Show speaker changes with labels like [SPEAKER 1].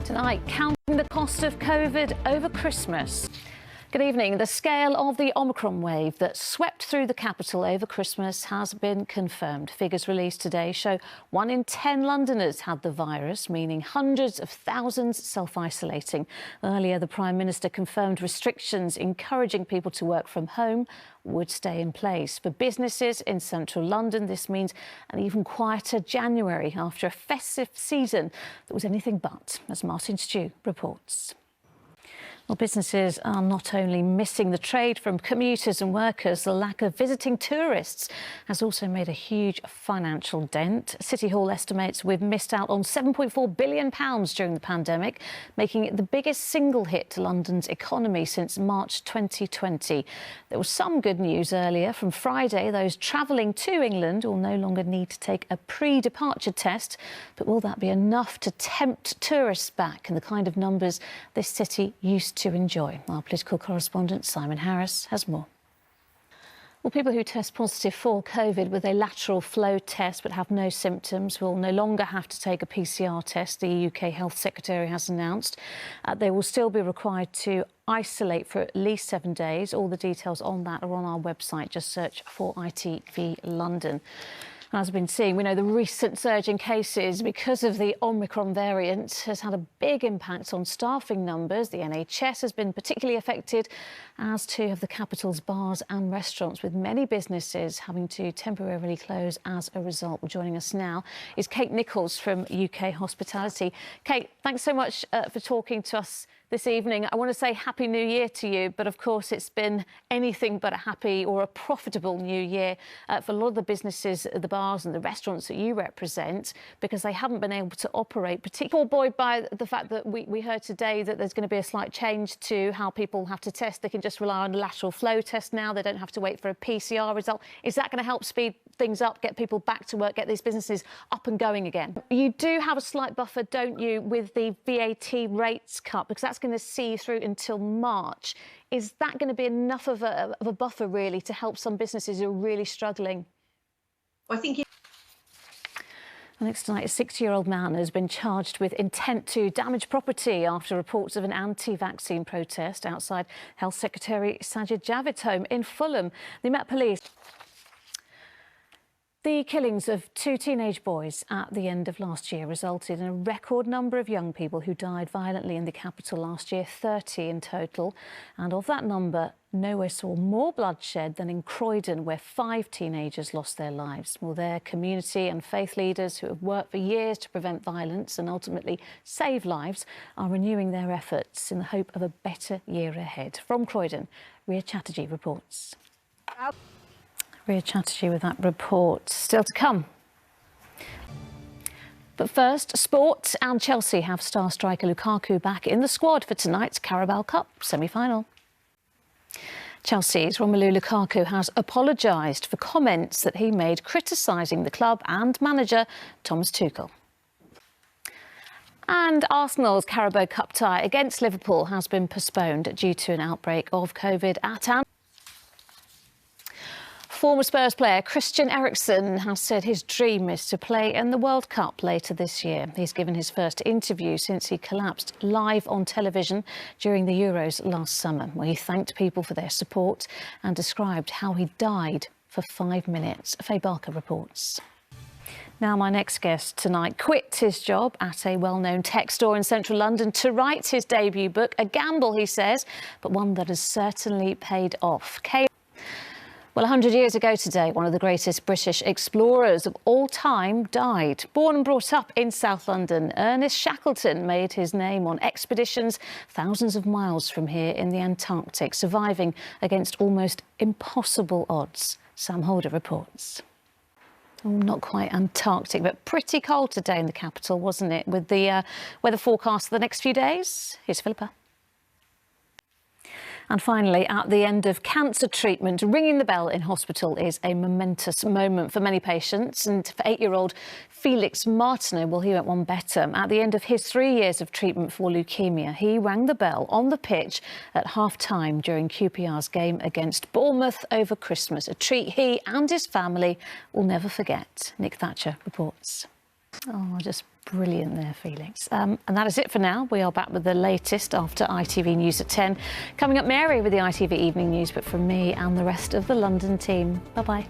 [SPEAKER 1] Tonight, counting the cost of COVID over Christmas. Good evening. The scale of the Omicron wave that swept through the capital over Christmas has been confirmed. Figures released today show 1 in 10 Londoners had the virus, meaning hundreds of thousands self-isolating. Earlier, the Prime Minister confirmed restrictions encouraging people to work from home would stay in place. For businesses in central London, this means an even quieter January after a festive season that was anything but, as Martin Stew reports. Well, businesses are not only missing the trade from commuters and workers, the lack of visiting tourists has also made a huge financial dent. City Hall estimates we've missed out on £7.4 billion during the pandemic, making it the biggest single hit to London's economy since March 2020. There was some good news earlier. From Friday, those travelling to England will no longer need to take a pre-departure test. But will that be enough to tempt tourists back in the kind of numbers this city used to enjoy? Our political correspondent Simon Harris has more. Well, people who test positive for COVID with a lateral flow test but have no symptoms will no longer have to take a PCR test, the UK Health Secretary has announced. They will still be required to isolate for at least 7 days. All the details on that are on our website. Just search for ITV London. As we've been seeing, we know the recent surge in cases because of the Omicron variant has had a big impact on staffing numbers. The NHS has been particularly affected, as too have the capital's bars and restaurants, with many businesses having to temporarily close as a result. Well, joining us now is Kate Nichols from UK Hospitality. Kate, thanks so much for talking to us this evening. I want to say Happy New Year to you, but of course it's been anything but a happy or a profitable New Year for a lot of the businesses, the bars and the restaurants that you represent, because they haven't been able to operate, particularly buoyed by the fact that we heard today that there's going to be a slight change to how people have to test. They can just rely on a lateral flow test now. They don't have to wait for a PCR result. Is that going to help speed things up, get people back to work, get these businesses up and going again? You do have a slight buffer, don't you, with the VAT rates cut, because that's going to see through until March. Is that going to be enough of a buffer, really, to help some businesses who are really struggling?
[SPEAKER 2] I think
[SPEAKER 1] Next tonight, a 60-year-old man has been charged with intent to damage property after reports of an anti-vaccine protest outside Health Secretary Sajid Javid's home in Fulham. The Met Police. The killings of 2 teenage boys at the end of last year resulted in a record number of young people who died violently in the capital last year, 30 in total. And of that number, nowhere saw more bloodshed than in Croydon, where 5 teenagers lost their lives. Well, their community and faith leaders who have worked for years to prevent violence and ultimately save lives are renewing their efforts in the hope of a better year ahead. From Croydon, Ria Chatterjee reports. Ria Chatterjee with that report. Still to come. But first, sport, and Chelsea have star striker Lukaku back in the squad for tonight's Carabao Cup semi-final. Chelsea's Romelu Lukaku has apologised for comments that he made criticising the club and manager Thomas Tuchel. And Arsenal's Carabao Cup tie against Liverpool has been postponed due to an outbreak of COVID at Anfield. Former Spurs player Christian Eriksen has said his dream is to play in the World Cup later this year. He's given his first interview since he collapsed live on television during the Euros last summer, where he thanked people for their support and described how he died for 5 minutes. Faye Barker reports. Now, my next guest tonight quit his job at a well-known tech store in central London to write his debut book, a gamble, he says, but one that has certainly paid off. Well, 100 years ago today, one of the greatest British explorers of all time died. Born and brought up in South London, Ernest Shackleton made his name on expeditions thousands of miles from here in the Antarctic, surviving against almost impossible odds. Sam Holder reports. Oh, not quite Antarctic, but pretty cold today in the capital, wasn't it? With the weather forecast for the next few days, here's Philippa. And finally, at the end of cancer treatment, ringing the bell in hospital is a momentous moment for many patients. And for 8-year-old Felix Martineau, well, he went one better. At the end of his 3 years of treatment for leukemia, he rang the bell on the pitch at half-time during QPR's game against Bournemouth over Christmas, a treat he and his family will never forget. Nick Thatcher reports. Oh, just brilliant there, Felix. And that is it for now. We are back with the latest after ITV News at 10. Coming up, Mary with the ITV Evening News, but from me and the rest of the London team. Bye-bye.